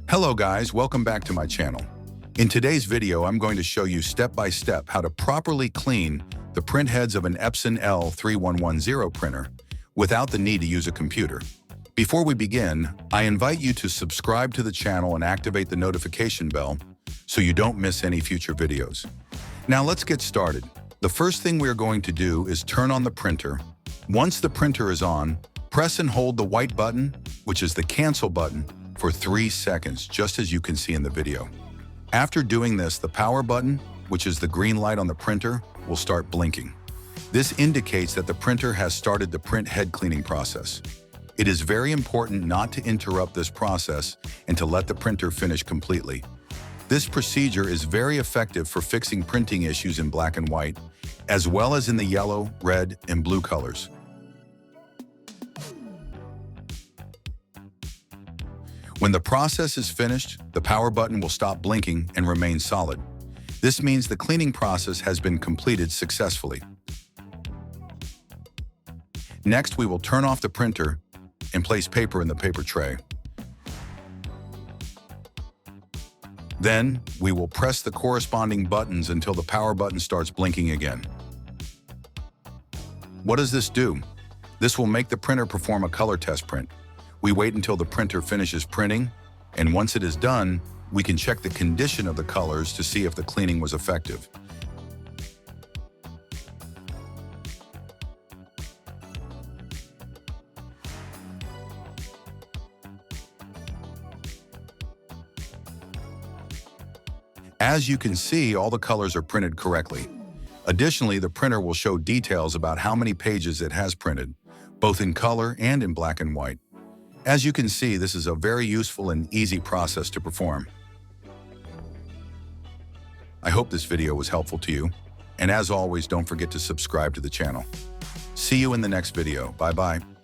Hello guys, welcome back to my channel. In today's video, I'm going to show you step-by-step how to properly clean the print heads of an Epson L3110 printer without the need to use a computer. Before we begin, I invite you to subscribe to the channel and activate the notification bell so you don't miss any future videos. Now let's get started. The first thing we're going to do is turn on the printer. Once the printer is on, press and hold the white button, which is the cancel button, for 3 seconds, just as you can see in the video. After doing this, the power button, which is the green light on the printer, will start blinking. This indicates that the printer has started the print head cleaning process. It is very important not to interrupt this process and to let the printer finish completely. This procedure is very effective for fixing printing issues in black and white, as well as in the yellow, red, and blue colors. When the process is finished, the power button will stop blinking and remain solid. This means the cleaning process has been completed successfully. Next, we will turn off the printer and place paper in the paper tray. Then, we will press the corresponding buttons until the power button starts blinking again. What does this do? This will make the printer perform a color test print. We wait until the printer finishes printing, and once it is done, we can check the condition of the colors to see if the cleaning was effective. As you can see, all the colors are printed correctly. Additionally, the printer will show details about how many pages it has printed, both in color and in black and white. As you can see, this is a very useful and easy process to perform. I hope this video was helpful to you, and as always, don't forget to subscribe to the channel. See you in the next video. Bye-bye.